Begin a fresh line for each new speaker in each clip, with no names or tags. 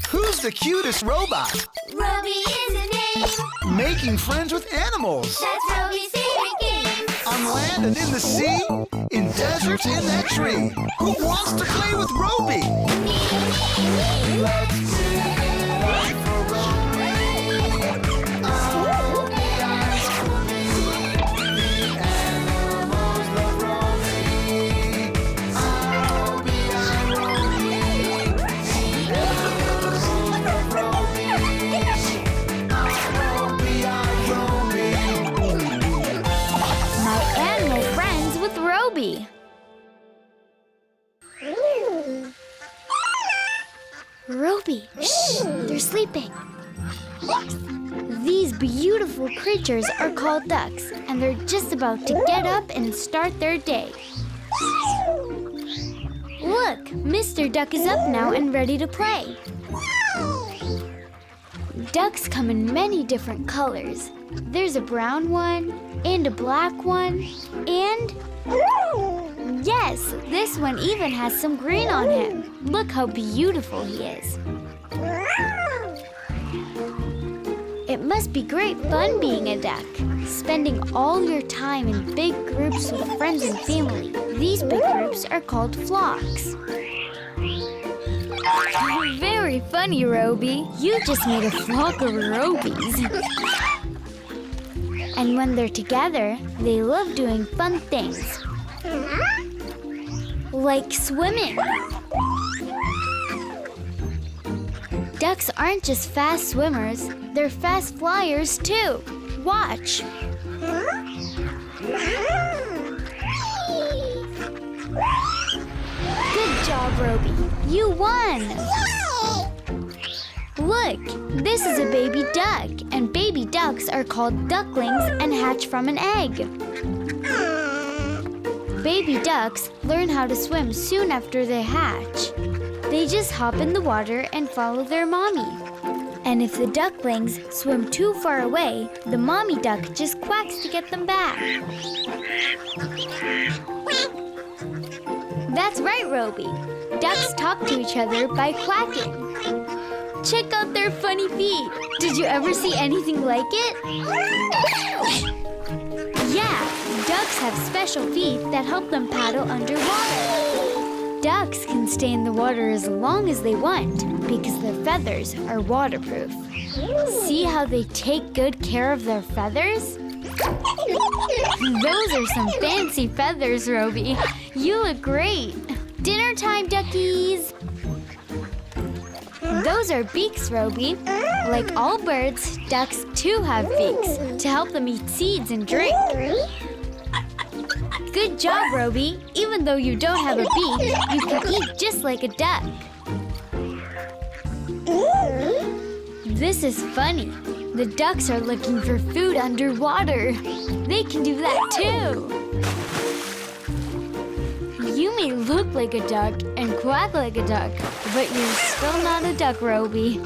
Who's the cutest robot?
Robi is a name.
Making friends with animals.
That's Robi's favorite game.
On land and in the sea, in deserts, in that tree. Who wants to play with Robi?
Me.
Let's sing for Robi. Oh, the animals love Robi. Oh, the animals love Robi.
My animal friends with Robi. Robi, shh, they're sleeping. These beautiful creatures are called ducks, and they're just about to get up and start their day. Look, Mr. Duck is up now and ready to play. Ducks come in many different colors. There's a brown one, and a black one, and... yes, this one even has some green on him. Look how beautiful he is. It must be great fun being a duck, spending all your time in big groups with friends and family. These big groups are called flocks. Very funny, Robi. You just made a flock of Robis. And when they're together, they love doing fun things. Like swimming. Ducks aren't just fast swimmers, they're fast flyers too. Watch. Good job, Robi. You won! Look, this is a baby duck, and baby ducks are called ducklings and hatch from an egg. Baby ducks learn how to swim soon after they hatch. They just hop in the water and follow their mommy. And if the ducklings swim too far away, the mommy duck just quacks to get them back. That's right, Robi. Ducks talk to each other by quacking. Check out their funny feet. Did you ever see anything like it? Yeah, ducks have special feet that help them paddle underwater. Ducks can stay in the water as long as they want because their feathers are waterproof. See how they take good care of their feathers? Those are some fancy feathers, Robi. You look great. Dinner time, duckies. Those are beaks, Robi. Like all birds, ducks too have beaks to help them eat seeds and drink. Good job, Robi. Even though you don't have a beak, you can eat just like a duck. This is funny. The ducks are looking for food underwater. They can do that too. You may look like a duck and quack like a duck, but you're still not a duck, Robi.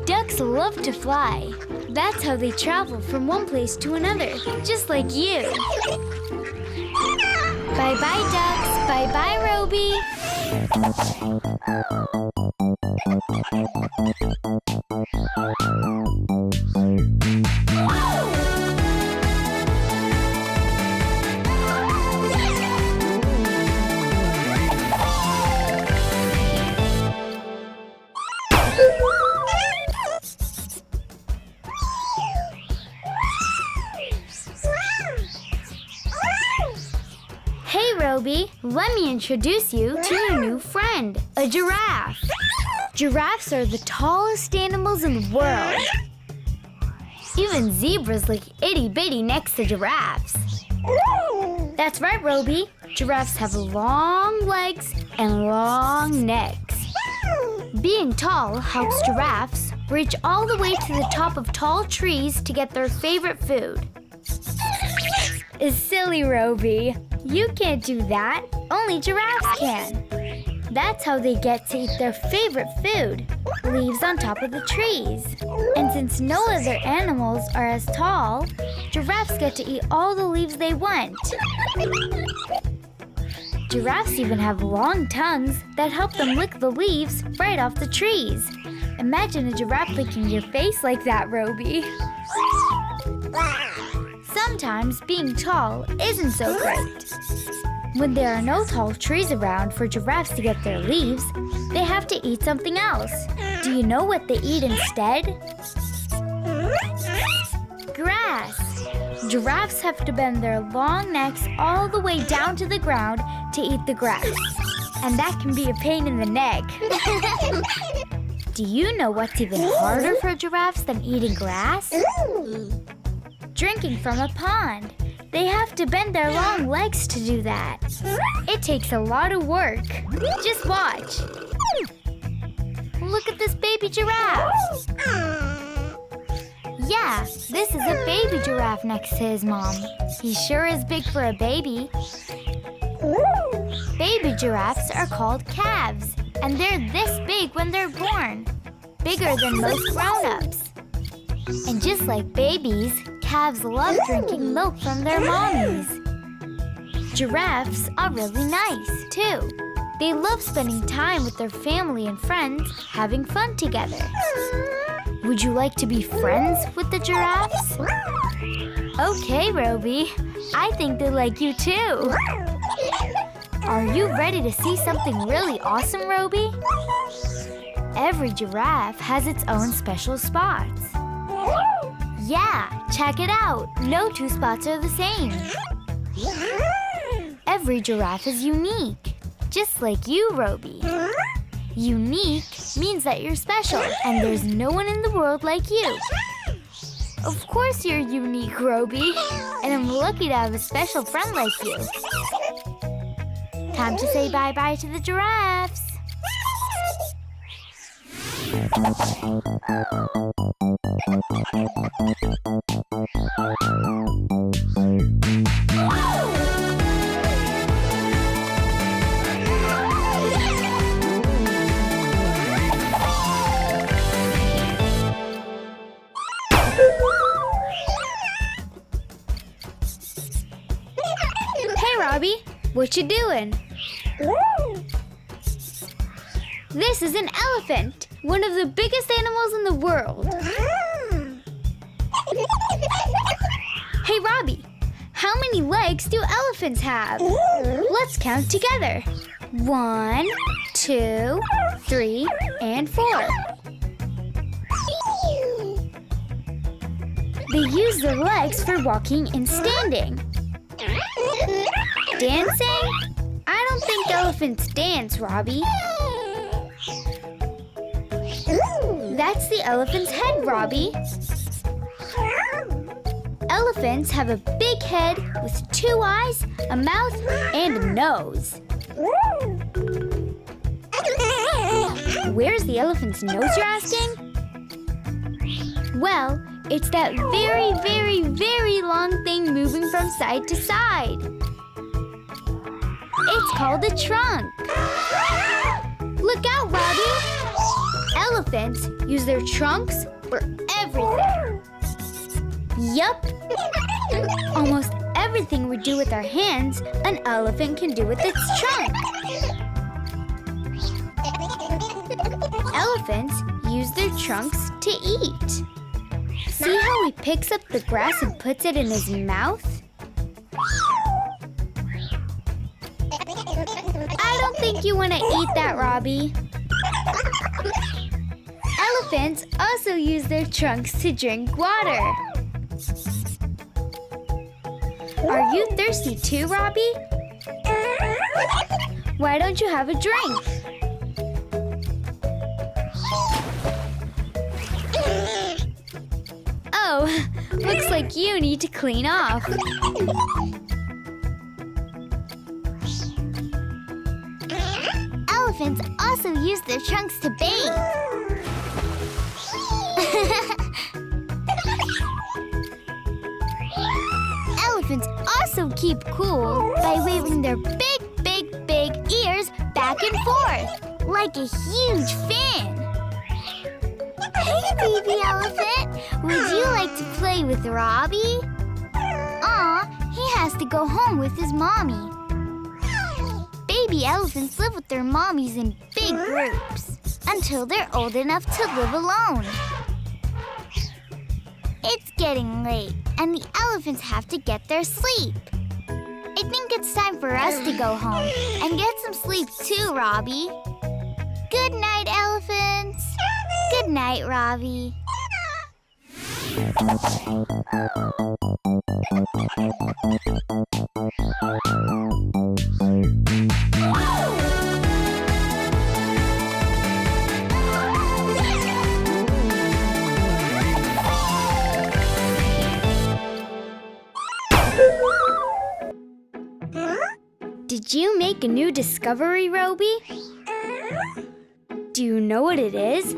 Ducks love to fly. That's how they travel from one place to another, just like you. Bye-bye, ducks. Bye-bye, Robi. Hey, Robi, let me introduce you to your new friend, a giraffe. Giraffes are the tallest animals in the world. Even zebras look itty-bitty next to giraffes. That's right, Robi. Giraffes have long legs and long necks. Being tall helps giraffes reach all the way to the top of tall trees to get their favorite food. It's silly, Robi. You can't do that. Only giraffes can. That's how they get to eat their favorite food, leaves on top of the trees. And since no other animals are as tall, giraffes get to eat all the leaves they want. Giraffes even have long tongues that help them lick the leaves right off the trees. Imagine a giraffe licking your face like that, Roby. Sometimes being tall isn't so great. When there are no tall trees around for giraffes to get their leaves, they have to eat something else. Do you know what they eat instead? Grass. Giraffes have to bend their long necks all the way down to the ground to eat the grass. And that can be a pain in the neck. Do you know what's even harder for giraffes than eating grass? Drinking from a pond. They have to bend their long legs to do that. It takes a lot of work. Just watch. Look at this baby giraffe. Yeah, this is a baby giraffe next to his mom. He sure is big for a baby. Baby giraffes are called calves, and they're this big when they're born. Bigger than most grown-ups. And just like babies, calves love drinking milk from their mommies. Giraffes are really nice, too. They love spending time with their family and friends, having fun together. Would you like to be friends with the giraffes? Okay, Roby. I think they like you, too. Are you ready to see something really awesome, Roby? Every giraffe has its own special spots. Yeah, check it out. No two spots are the same. Every giraffe is unique, just like you, Roby. Unique means that you're special, and there's no one in the world like you. Of course you're unique, Roby, and I'm lucky to have a special friend like you. Time to say bye-bye to the giraffes. Hey, Robbie, what you doing? This is an elephant, one of the biggest animals in the world. Hey, Robbie, how many legs do elephants have? Let's count together. 1, 2, 3, and 4. They use their legs for walking and standing. Dancing? I don't think elephants dance, Robbie. That's the elephant's head, Robbie. Elephants have a big head with 2 eyes, a mouth, and a nose. Where's the elephant's nose, you're asking? Well, it's that very, very, very long thing moving from side to side. It's called a trunk. Look out, Robbie! Elephants use their trunks for everything. Yup. Almost everything we do with our hands, an elephant can do with its trunk. Elephants use their trunks to eat. See how he picks up the grass and puts it in his mouth? I don't think you want to eat that, Robbie. Elephants also use their trunks to drink water. Are you thirsty too, Robbie? Why don't you have a drink? Oh, looks like you need to clean off. Elephants also use their trunks to bathe. Elephants also keep cool by waving their big, big, big ears back and forth, like a huge fan. Hey, baby elephant, would you like to play with Robbie? Aw, he has to go home with his mommy. baby elephants live with their mommies in big groups until they're old enough to live alone. It's getting late, and the elephants have to get their sleep. I think it's time for us to go home and get some sleep too, Robbie. Good night, elephants. Good night, Robbie. Did you make a new discovery, Roby? Do you know what it is?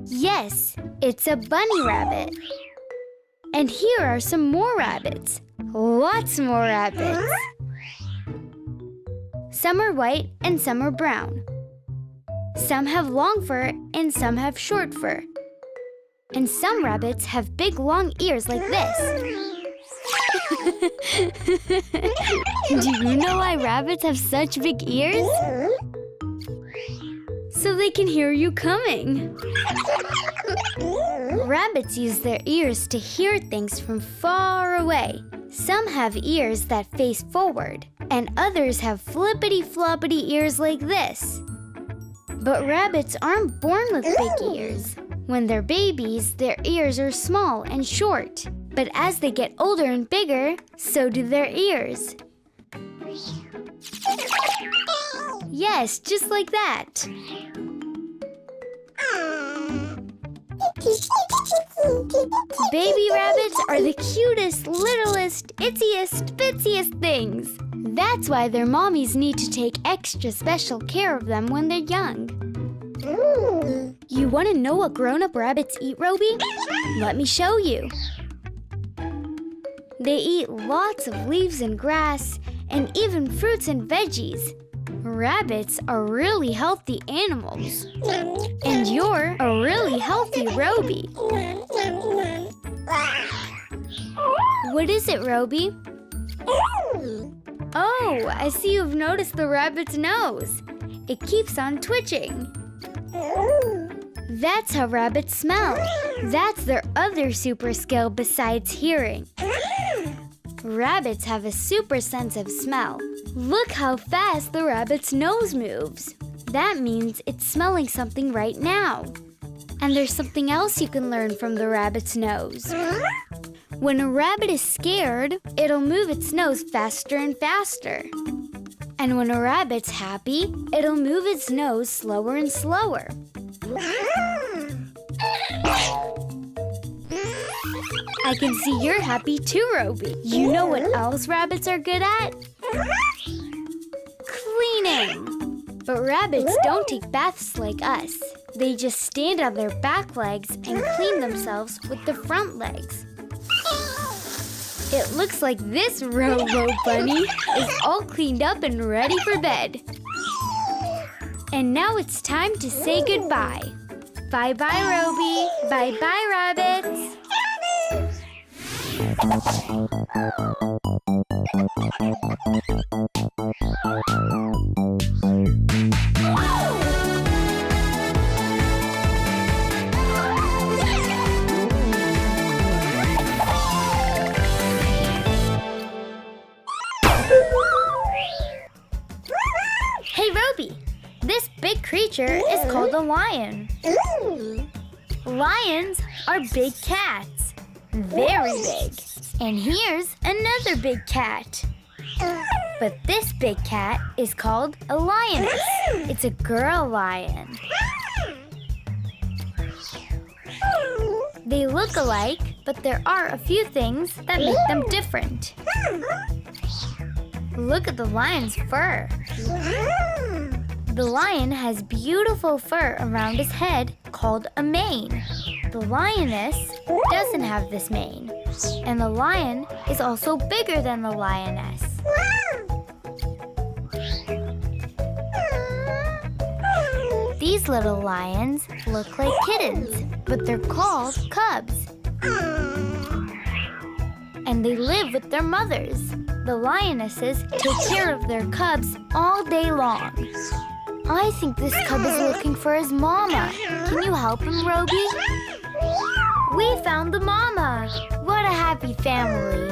Yes, it's a bunny rabbit. And here are some more rabbits. Lots more rabbits. Some are white and some are brown. Some have long fur and some have short fur. And some rabbits have big long ears like this. Do you know why rabbits have such big ears? So they can hear you coming. Rabbits use their ears to hear things from far away. Some have ears that face forward, and others have flippity-floppity ears like this. But rabbits aren't born with big ears. When they're babies, their ears are small and short. But as they get older and bigger, so do their ears. Yes, just like that. Baby rabbits are the cutest, littlest, itziest, bitsiest things. That's why their mommies need to take extra special care of them when they're young. You want to know what grown-up rabbits eat, Roby? Let me show you. They eat lots of leaves and grass, and even fruits and veggies. Rabbits are really healthy animals. And you're a really healthy Roby. What is it, Roby? Oh, I see you've noticed the rabbit's nose. It keeps on twitching. That's how rabbits smell. That's their other super skill besides hearing. Rabbits have a super sense of smell. Look how fast the rabbit's nose moves. That means it's smelling something right now. And there's something else you can learn from the rabbit's nose. When a rabbit is scared, it'll move its nose faster and faster. And when a rabbit's happy, it'll move its nose slower and slower. I can see you're happy too, Roby. You know what else rabbits are good at? Cleaning. But rabbits don't take baths like us. They just stand on their back legs and clean themselves with the front legs. It looks like this Robo Bunny is all cleaned up and ready for bed. And now it's time to say goodbye. Bye-bye, Roby. Bye-bye, rabbits. Hey, Roby. This big creature is called a lion. Lions are big cats. Very big. And here's another big cat. But this big cat is called a lioness. It's a girl lion. They look alike, but there are a few things that make them different. Look at the lion's fur. The lion has beautiful fur around his head called a mane. The lioness doesn't have this mane. And the lion is also bigger than the lioness. These little lions look like kittens, but they're called cubs. And they live with their mothers. The lionesses take care of their cubs all day long. I think this cub is looking for his mama. Can you help him, Robi? We found the mama. What a happy family.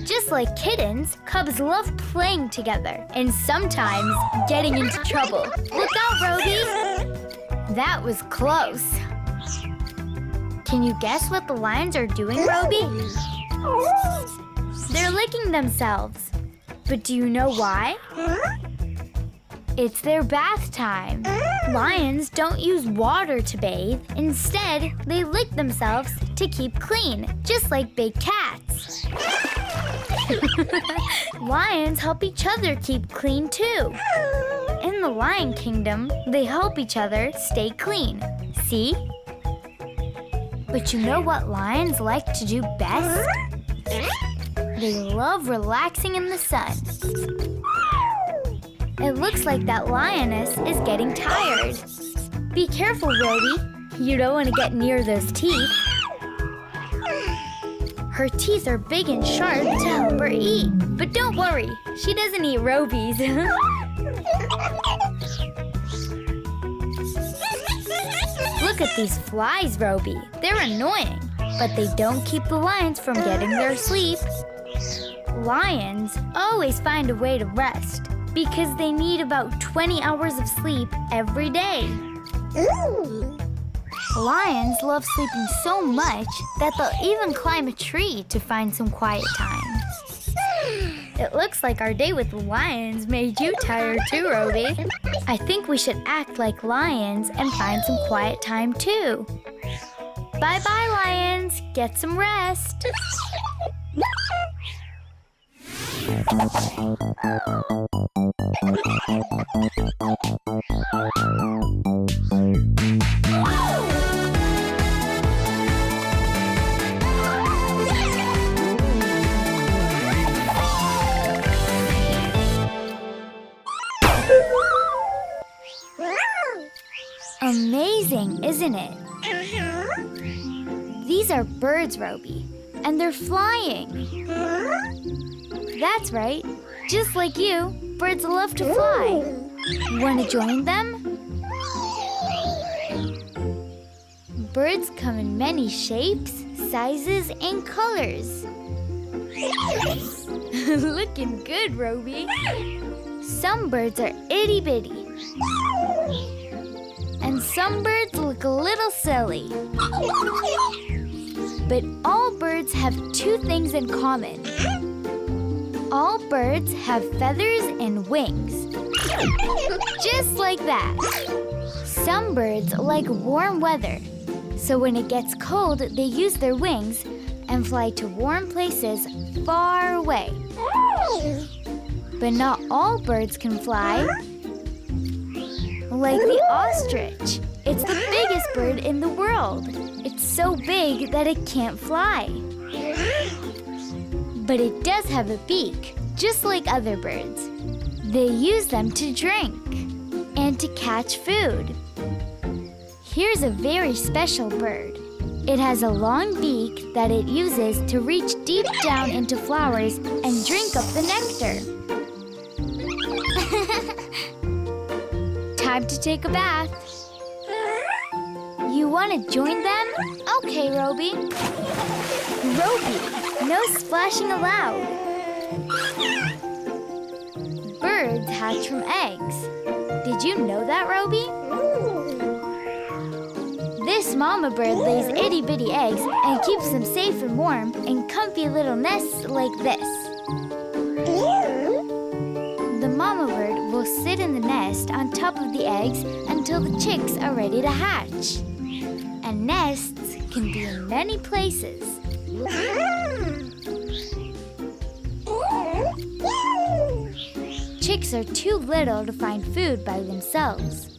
Just like kittens, cubs love playing together and sometimes getting into trouble. Look out, Robi! That was close. Can you guess what the lions are doing, Robi? They're licking themselves. But do you know why? It's their bath time. Lions don't use water to bathe. Instead, they lick themselves to keep clean, just like big cats. Lions help each other keep clean too. In the Lion Kingdom, they help each other stay clean. See? But you know what lions like to do best? They love relaxing in the sun. It looks like that lioness is getting tired. Be careful, Robi. You don't want to get near those teeth. Her teeth are big and sharp to help her eat. But don't worry, she doesn't eat Robi's. Look at these flies, Robi. They're annoying, but they don't keep the lions from getting their sleep. Lions always find a way to rest because they need about 20 hours of sleep every day. Lions love sleeping so much that they'll even climb a tree to find some quiet time. It looks like our day with the lions made you tired too, Robi. I think we should act like lions and find some quiet time too. Bye-bye, lions. Get some rest. Amazing, isn't it? These are birds, Robi, and they're flying. That's right. Just like you, birds love to fly. Want to join them? Birds come in many shapes, sizes, and colors. Looking good, Robi. Some birds are itty-bitty. And some birds look a little silly. But all birds have two things in common. All birds have feathers and wings. Just like that. Some birds like warm weather. So when it gets cold, they use their wings and fly to warm places far away. But not all birds can fly. Like the ostrich. It's the biggest bird in the world. It's so big that it can't fly. But it does have a beak, just like other birds. They use them to drink and to catch food. Here's a very special bird. It has a long beak that it uses to reach deep down into flowers and drink up the nectar. Time to take a bath. You want to join them? Okay, Robi. Robi, no splashing allowed. Birds hatch from eggs. Did you know that, Robi? This mama bird lays itty-bitty eggs and keeps them safe and warm in comfy little nests like this. The mama bird will sit in the nest on top of the eggs until the chicks are ready to hatch. And nests can be in many places. Chicks are too little to find food by themselves.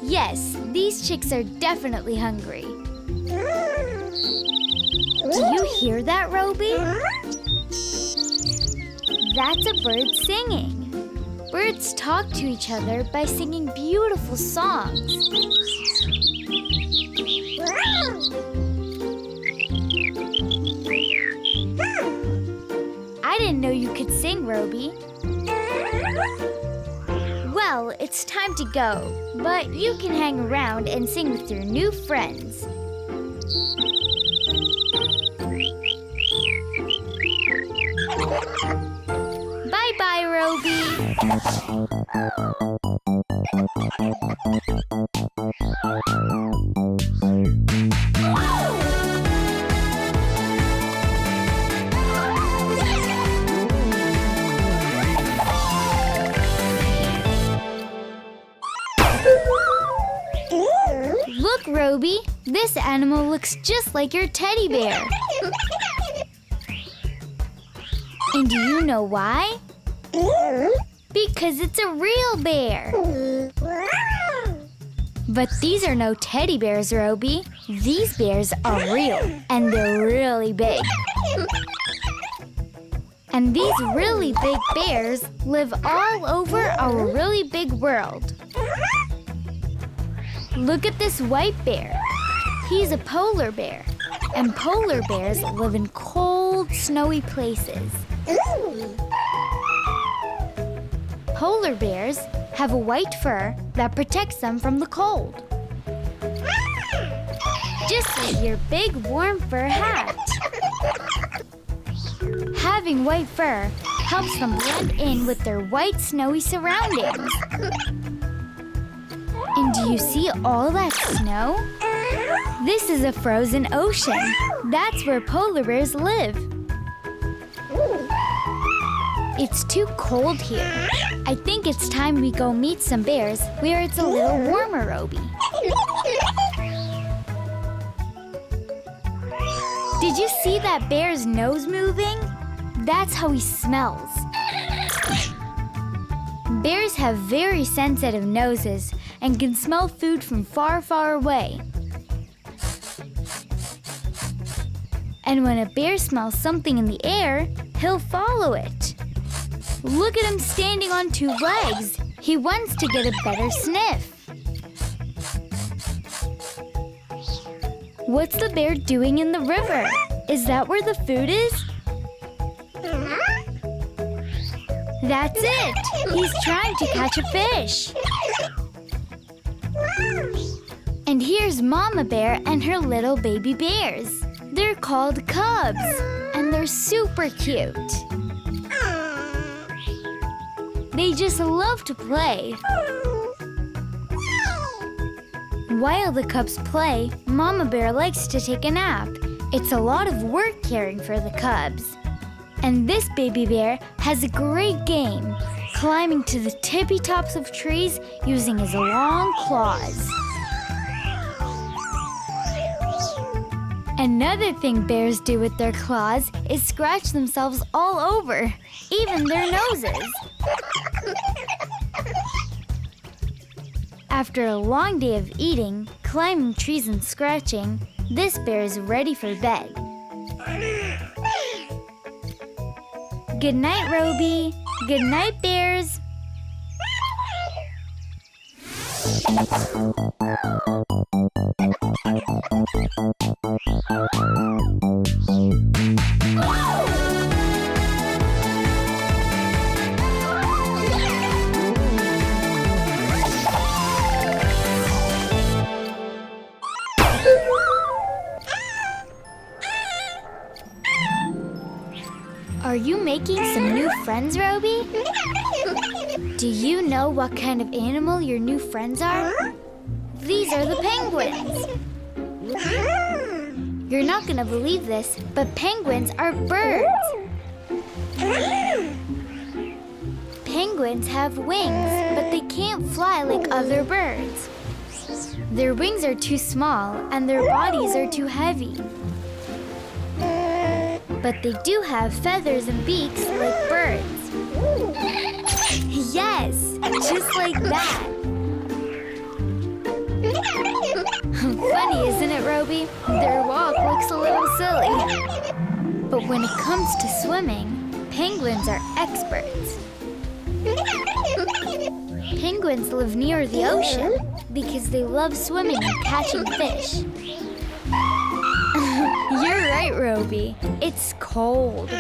Yes, these chicks are definitely hungry. Do you hear that, Robi? That's a bird singing. Birds talk to each other by singing beautiful songs. sing, Roby. Well, it's time to go, but you can hang around and sing with your new friends. Bye-bye, Roby. Look, Roby, this animal looks just like your teddy bear. And do you know why? Because it's a real bear. But these are no teddy bears, Roby. These bears are real, and they're really big. And these really big bears live all over our really big world. Look at this white bear. He's a polar bear, and polar bears live in cold, snowy places. Polar bears have a white fur that protects them from the cold. Just like your big warm fur hat. Having white fur helps them blend in with their white snowy surroundings. And do you see all that snow? This is a frozen ocean. That's where polar bears live. It's too cold here. I think it's time we go meet some bears where it's a little warmer, Roby. Did you see that bear's nose moving? That's how he smells. Bears have very sensitive noses and can smell food from far, far away. And when a bear smells something in the air, he'll follow it. Look at him standing on two legs. He wants to get a better sniff. What's the bear doing in the river? Is that where the food is? That's it! He's trying to catch a fish. And here's Mama Bear and her little baby bears. They're called cubs, and they're super cute. They just love to play. While the cubs play, Mama Bear likes to take a nap. It's a lot of work caring for the cubs. And this baby bear has a great game, climbing to the tippy tops of trees using his long claws. Another thing bears do with their claws is scratch themselves all over, even their noses. After a long day of eating, climbing trees and scratching, this bear is ready for bed. Good night, Roby. Good night, bears. Are you making some new friends, Roby? Do you know what kind of animal your new friends are? These are the penguins. You're not gonna believe this, but penguins are birds. Penguins have wings, but they can't fly like other birds. Their wings are too small and their bodies are too heavy. But they do have feathers and beaks like birds. Yes, just like that. Funny, isn't it, Roby? Their walk looks a little silly. But when it comes to swimming, penguins are experts. Penguins live near the ocean because they love swimming and catching fish. You're right, right, Roby. It's cold.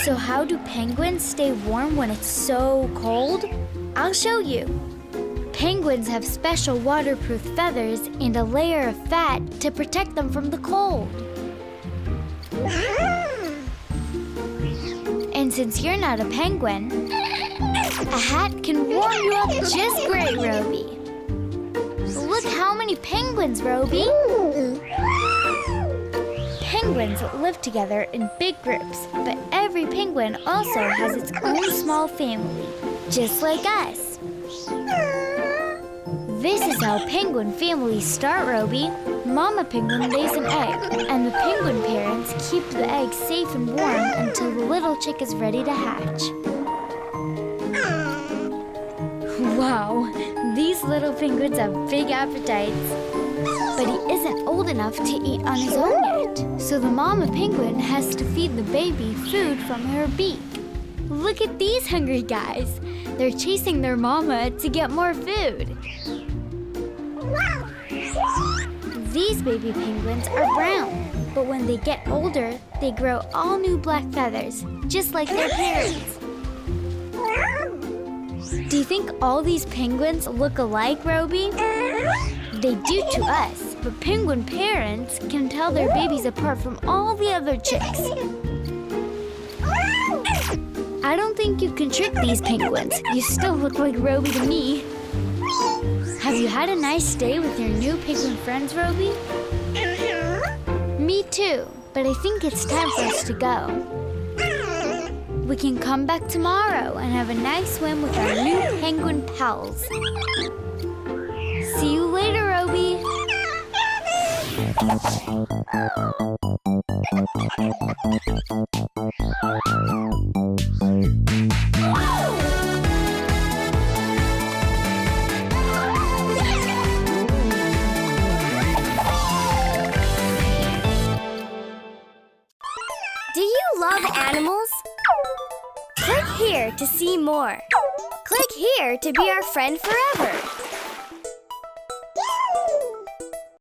So how do penguins stay warm when it's so cold? I'll show you. Penguins have special waterproof feathers and a layer of fat to protect them from the cold. And since you're not a penguin, a hat can warm you up just great, Roby. Look how many penguins, Roby. Penguins live together in big groups, but every penguin also has its own small family, just like us. This is how penguin families start, Roby. Mama penguin lays an egg, and the penguin parents keep the egg safe and warm until the little chick is ready to hatch. Wow, these little penguins have big appetites. But he isn't old enough to eat on his own yet, so the mama penguin has to feed the baby food from her beak. Look at these hungry guys. They're chasing their mama to get more food. These baby penguins are brown, but when they get older, they grow all new black feathers, just like their parents. Do you think all these penguins look alike, Roby? They do to us, but penguin parents can tell their babies apart from all the other chicks. I don't think you can trick these penguins. You still look like Roby to me. Have you had a nice day with your new penguin friends, Roby? Me too, but I think it's time for us to go. We can come back tomorrow and have a nice swim with our new penguin pals. See you later, Roby.
Do you love animals? Click here to see more. Click here to be our friend forever.